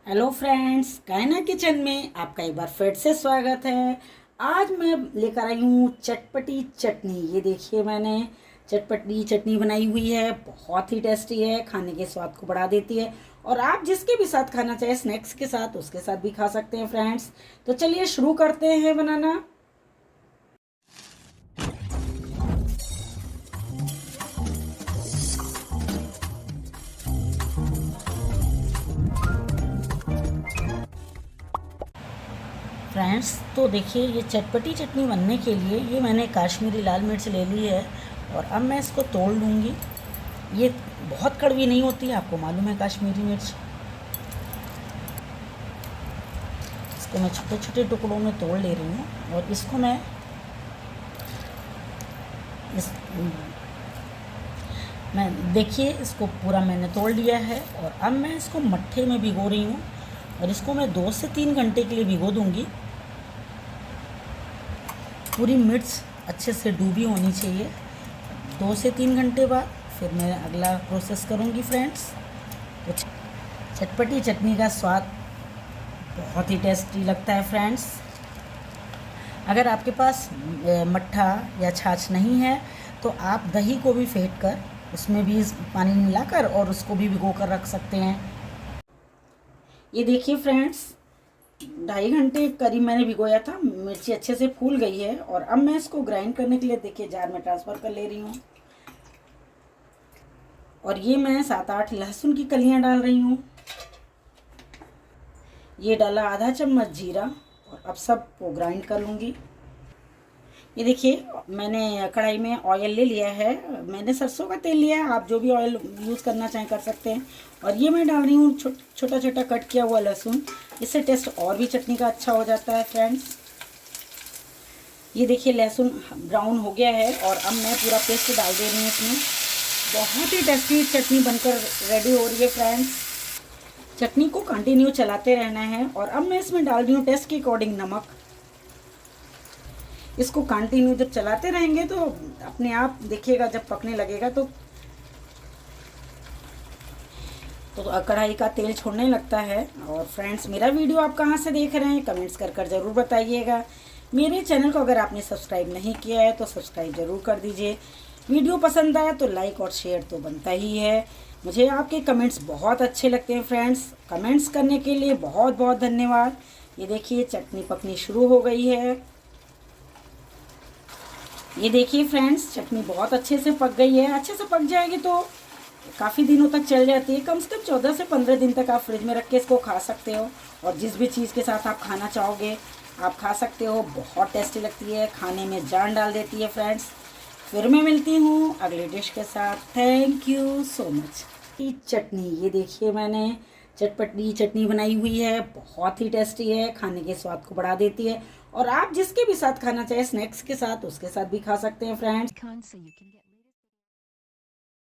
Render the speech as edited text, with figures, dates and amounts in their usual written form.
Hello friends, कायना kitchen में आपका एक बार फिर से स्वागत है। आज मैं लेकर आई हूँ चटपटी चटनी। ये देखिए, मैंने चटपटी चटनी बनाई हुई है। बहुत ही टेस्टी है, खाने के स्वाद को बढ़ा देती है। और आप जिसके भी साथ खाना चाहे, स्नैक्स के साथ, उसके साथ भी खा सकते हैं फ्रेंड्स। तो चलिए शुरू करते हैं बनाना। फ्रेंड्स, तो देखिए, ये चटपटी चटनी बनने के लिए ये मैंने काश्मीरी लाल मिर्च ले ली है। और अब मैं इसको तोड़ लूँगी। ये बहुत कड़वी नहीं होती, आपको मालूम है काश्मीरी मिर्च। इसको मैं छोटे छोटे टुकड़ों में तोड़ ले रही हूँ। और इसको इस मैं देखिए, इसको पूरा मैंने तोड़ लिया है। और अब मैं इसको मट्ठे में भिगो रही हूँ। और इसको मैं 2 से 3 घंटे के लिए भिगो दूँगी। पूरी मिर्च अच्छे से डूबी होनी चाहिए। 2 से 3 घंटे बाद फिर मैं अगला प्रोसेस करूँगी फ्रेंड्स। तो चटपटी चटनी का स्वाद बहुत ही टेस्टी लगता है फ्रेंड्स। अगर आपके पास मट्ठा या छाछ नहीं है तो आप दही को भी फेंट कर उसमें भी पानी मिलाकर और उसको भी भिगो कर रख सकते हैं। ये देखिए फ्रेंड्स, 2.5 घंटे करीब मैंने भिगोया था। मिर्ची अच्छे से फूल गई है। और अब मैं इसको ग्राइंड करने के लिए देखिए जार में ट्रांसफ़र कर ले रही हूँ। और ये मैं 7-8 लहसुन की कलियाँ डाल रही हूँ। ये डाला आधा चम्मच जीरा। और अब सब को ग्राइंड कर लूँगी। ये देखिए, मैंने कढ़ाई में ऑयल ले लिया है। मैंने सरसों का तेल लिया है, आप जो भी ऑयल यूज़ करना चाहें कर सकते हैं। और ये मैं डाल रही हूँ छोटा छोटा कट किया हुआ लहसुन। इससे टेस्ट और भी चटनी का अच्छा हो जाता है फ्रेंड्स। ये देखिए, लहसुन ब्राउन हो गया है। और अब मैं पूरा पेस्ट डाल दे रही हूँ इसमें। बहुत ही टेस्टी चटनी बनकर रेडी हो रही है फ्रेंड्स। चटनी को कंटिन्यू चलाते रहना है। और अब मैं इसमें डाल रही हूँ टेस्ट के अकॉर्डिंग नमक। इसको कंटिन्यू जब चलाते रहेंगे तो अपने आप देखिएगा, जब पकने लगेगा तो कढ़ाई का तेल छोड़ने लगता है। और फ्रेंड्स, मेरा वीडियो आप कहाँ से देख रहे हैं कमेंट्स कर ज़रूर बताइएगा। मेरे चैनल को अगर आपने सब्सक्राइब नहीं किया है तो सब्सक्राइब ज़रूर कर दीजिए। वीडियो पसंद आया तो लाइक और शेयर तो बनता ही है। मुझे आपके कमेंट्स बहुत अच्छे लगते हैं फ्रेंड्स। कमेंट्स करने के लिए बहुत बहुत धन्यवाद। ये देखिए, चटनी पकनी शुरू हो गई है। ये देखिए फ्रेंड्स, चटनी बहुत अच्छे से पक गई है। अच्छे से पक जाएगी तो काफ़ी दिनों तक चल जाती है। कम से कम 14 से 15 दिन तक आप फ्रिज में रख के इसको खा सकते हो। और जिस भी चीज़ के साथ आप खाना चाहोगे आप खा सकते हो। बहुत टेस्टी लगती है, खाने में जान डाल देती है फ्रेंड्स। फिर मैं मिलती हूँ अगले डिश के साथ। Thank you so much. चटनी, ये देखिए, मैंने चटपटी चटनी बनाई हुई है। बहुत ही टेस्टी है, खाने के स्वाद को बढ़ा देती है। और आप जिसके भी साथ खाना चाहे, स्नैक्स के साथ, उसके साथ भी खा सकते हैं फ्रेंड्स।